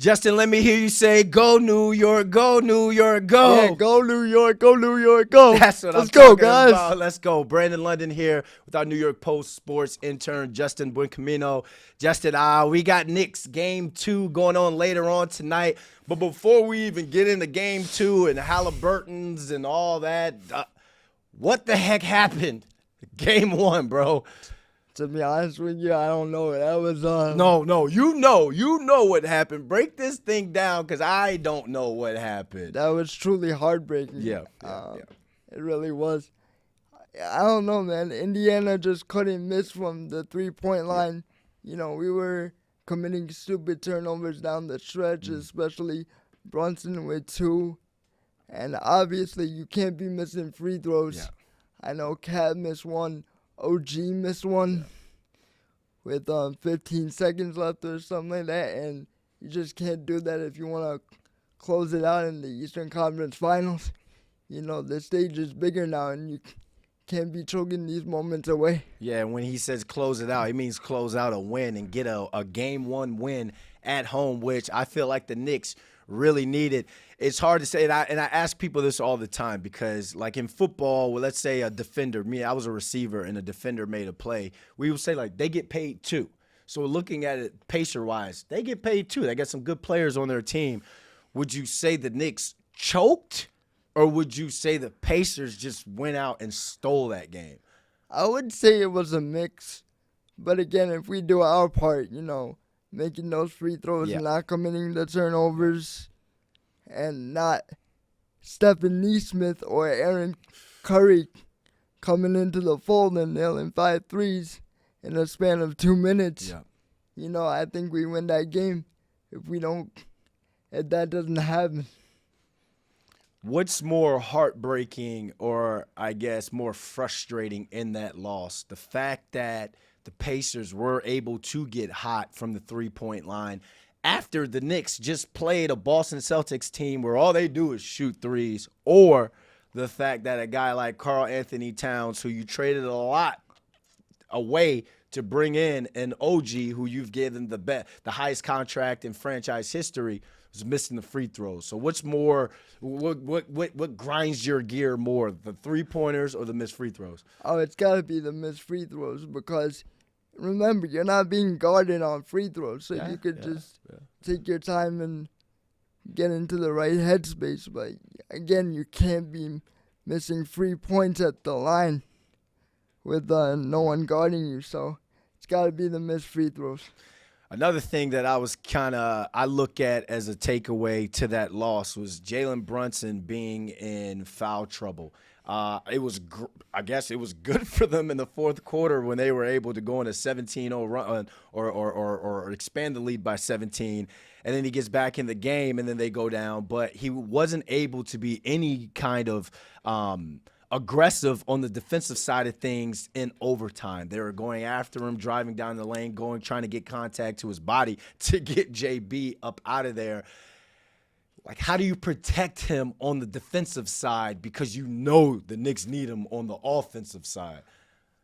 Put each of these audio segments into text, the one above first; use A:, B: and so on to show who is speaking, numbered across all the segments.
A: Justin, let me hear you say, "Go New York, go New York, go."
B: Yeah, go New York, go New York, go.
A: That's what
B: Let's
A: I'm
B: go,
A: talking
B: guys.
A: about. Let's go. Brandon London here with our New York Post sports intern, Justin Buencamino. Justin, we got Knicks game 2 going on later on tonight. But before we even get into game 2 and Halliburton's and all that, what the heck happened? Game 1, bro.
B: To be honest with you, I don't know. That was
A: No, you know what happened. Break this thing down, because I don't know what happened.
B: that was truly heartbreaking.
A: Yeah.
B: It really was. I don't know, man. Indiana just couldn't miss from the 3-point line. You know, we were committing stupid turnovers down the stretch, especially Brunson with 2. And obviously, you can't be missing free throws.
A: Yeah.
B: I know Cat missed 1. OG missed 1 with 15 seconds left or something like that. And you just can't do that if you want to close it out in the Eastern Conference Finals. You know, the stage is bigger now, and you can't be choking these moments away.
A: Yeah, when he says close it out, he means close out a win and get a game 1 win at home, which I feel like the Knicks really needed. It's hard to say, and I ask people this all the time, because like in football, well, let's say a defender, I was a receiver and a defender made a play, we would say like they get paid too. So looking at it Pacer-wise, they get paid too. They got some good players on their team. Would you say the Knicks choked, or would you say the Pacers just went out and stole that game?
B: I would say it was a mix. But again, if we do our part, you know, making those free throws and not committing the turnovers and not Stephen Neesmith or Aaron Curry coming into the fold and nailing 5 threes in a span of 2 minutes.
A: Yeah.
B: You know, I think we win that game if that doesn't happen.
A: What's more heartbreaking, or I guess more frustrating in that loss? The fact that the Pacers were able to get hot from the 3-point line after the Knicks just played a Boston Celtics team where all they do is shoot threes, or the fact that a guy like Karl-Anthony Towns, who you traded a lot away to bring in an OG who you've given the highest contract in franchise history, was missing the free throws. So what's more, what grinds your gear more, the 3-pointers or the missed free throws?
B: Oh, it's got to be the missed free throws, because remember, you're not being guarded on free throws, so you could just take your time and get into the right headspace. But again, you can't be missing 3 points at the line with no one guarding you. So it's got to be the missed free throws.
A: Another thing that I look at as a takeaway to that loss was Jalen Brunson being in foul trouble. I guess it was good for them in the fourth quarter when they were able to go on a 17-0 run or expand the lead by 17, and then he gets back in the game and then they go down. But he wasn't able to be any kind of aggressive on the defensive side of things in overtime. They were going after him, driving down the lane, trying to get contact to his body to get JB up out of there. Like, how do you protect him on the defensive side, because you know the Knicks need him on the offensive side?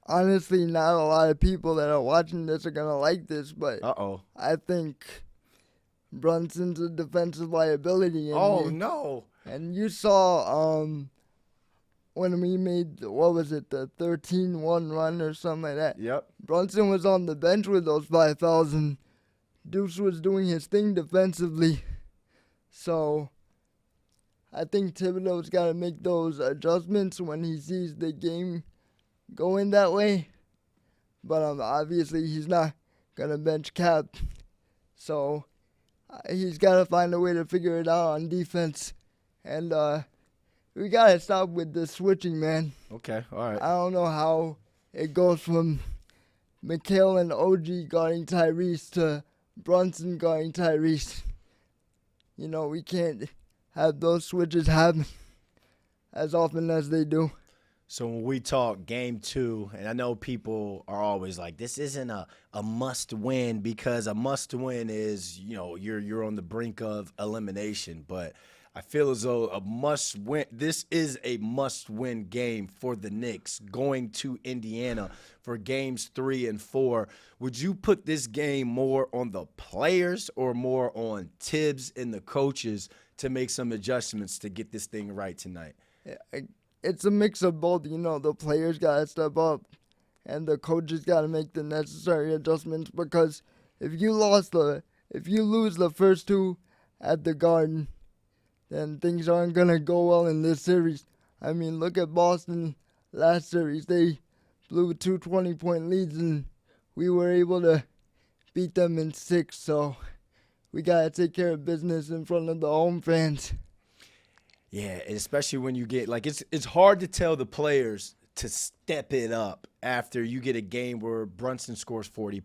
B: Honestly, not a lot of people that are watching this are going to like this, but I think Brunson's a defensive liability.
A: No.
B: And you saw when we made, the 13-1 run or something like that.
A: Yep.
B: Brunson was on the bench with those 5 fouls, and Deuce was doing his thing defensively. So I think Thibodeau's got to make those adjustments when he sees the game going that way. But obviously he's not going to bench Cap. So he's got to find a way to figure it out on defense. And we got to stop with the switching, man.
A: Okay, all right.
B: I don't know how it goes from Mikal and OG guarding Tyrese to Brunson guarding Tyrese. You know, we can't have those switches happen as often as they do.
A: So when we talk game 2, and I know people are always like, this isn't a must win, because a must win is, you know, you're on the brink of elimination. But I feel as though a must-win. This is a must-win game for the Knicks going to Indiana for games 3 and 4. Would you put this game more on the players or more on Tibbs and the coaches to make some adjustments to get this thing right tonight?
B: It's a mix of both. The players got to step up and the coaches got to make the necessary adjustments, because if you lose the first two at the Garden, then things aren't going to go well in this series. I mean, look at Boston last series. They blew 2 20-point leads, and we were able to beat them in 6. So we got to take care of business in front of the home fans.
A: Yeah, especially when you get, it's hard to tell the players to step it up after you get a game where Brunson scores 40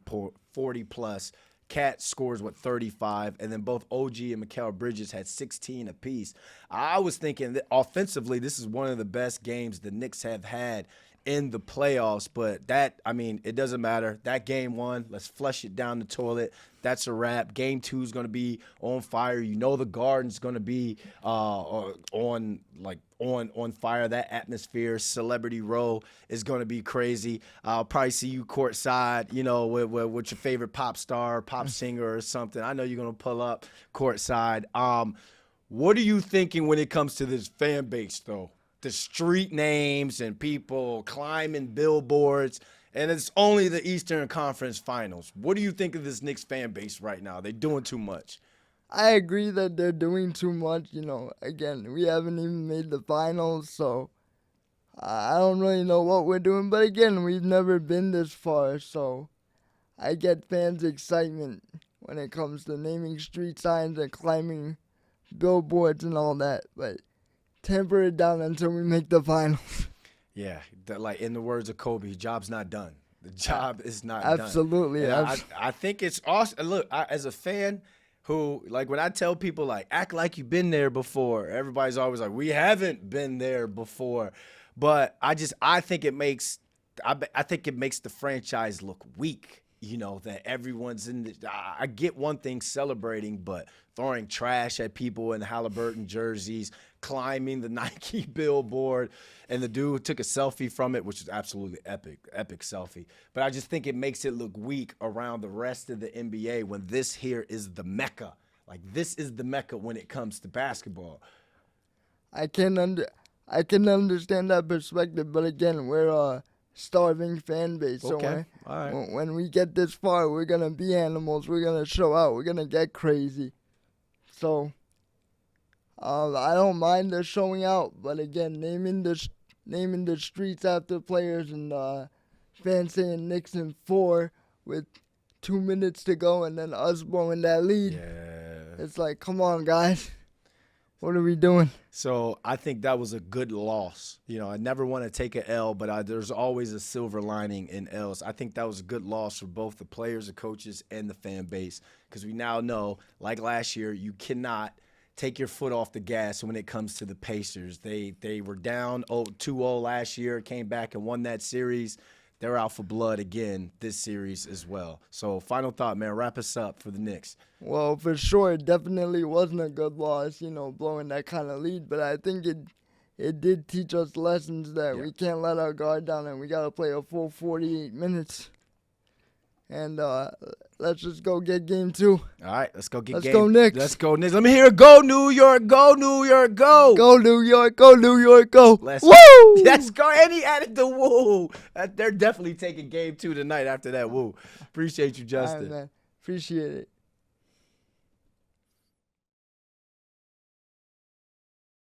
A: plus, Cat scores 35, and then both OG and Mikal Bridges had 16 apiece. I was thinking that offensively, this is one of the best games the Knicks have had in the playoffs, but it doesn't matter. That game 1, let's flush it down the toilet. That's a wrap. Game 2 is going to be on fire. The Garden's going to be on fire. That atmosphere, Celebrity Row is going to be crazy. I'll probably see you courtside, with your favorite pop star, pop singer or something. I know you're going to pull up courtside. What are you thinking when it comes to this fan base, though? The street names and people climbing billboards, and it's only the Eastern Conference Finals. What do you think of this Knicks fan base right now? They're doing too much.
B: I agree that they're doing too much. Again, we haven't even made the finals, so I don't really know what we're doing. But again, we've never been this far, so I get fans' excitement when it comes to naming street signs and climbing billboards and all that. But temper it down until we make the finals.
A: Yeah, in the words of Kobe, job's not done. The job is not
B: Absolutely.
A: done. I think it's awesome. Look, as a fan who, when I tell people, act like you've been there before, everybody's always like, we haven't been there before. But I think it makes the franchise look weak. That everyone's in the – I get one thing celebrating, but throwing trash at people in Halliburton jerseys, climbing the Nike billboard, and the dude took a selfie from it, which is absolutely epic selfie. But I just think it makes it look weak around the rest of the NBA when this here is the Mecca. This is the Mecca when it comes to basketball.
B: I can understand that perspective, but again, we're a starving fan base. So
A: okay. All right.
B: When we get this far, we're going to be animals. We're going to show out. We're going to get crazy. So I don't mind the showing out, but again, naming the streets after players and fans saying Knicks in 4 with 2 minutes to go and then us blowing that lead.
A: Yeah.
B: It's like, come on, guys. What are we doing?
A: So I think that was a good loss. I never want to take an L, but there's always a silver lining in L's. I think that was a good loss for both the players, the coaches, and the fan base, because we now know, like last year, you cannot take your foot off the gas when it comes to the Pacers. They were down 2-0 last year, came back and won that series. They're out for blood again this series as well. So final thought, man, wrap us up for the Knicks.
B: Well, for sure, it definitely wasn't a good loss, blowing that kind of lead. But I think it did teach us lessons that we can't let our guard down and we got to play a full 48 minutes. And let's just go get game 2.
A: All right, let's go get
B: let's
A: game.
B: Go Knicks.
A: Let's go Knicks. Let me hear it. Go New York. Go New York. Go.
B: Go New York. Go New York. Go.
A: Woo! Let's go. And he added the woo. They're definitely taking game 2 tonight after that woo. Appreciate you, Justin.
B: All right, man. Appreciate it.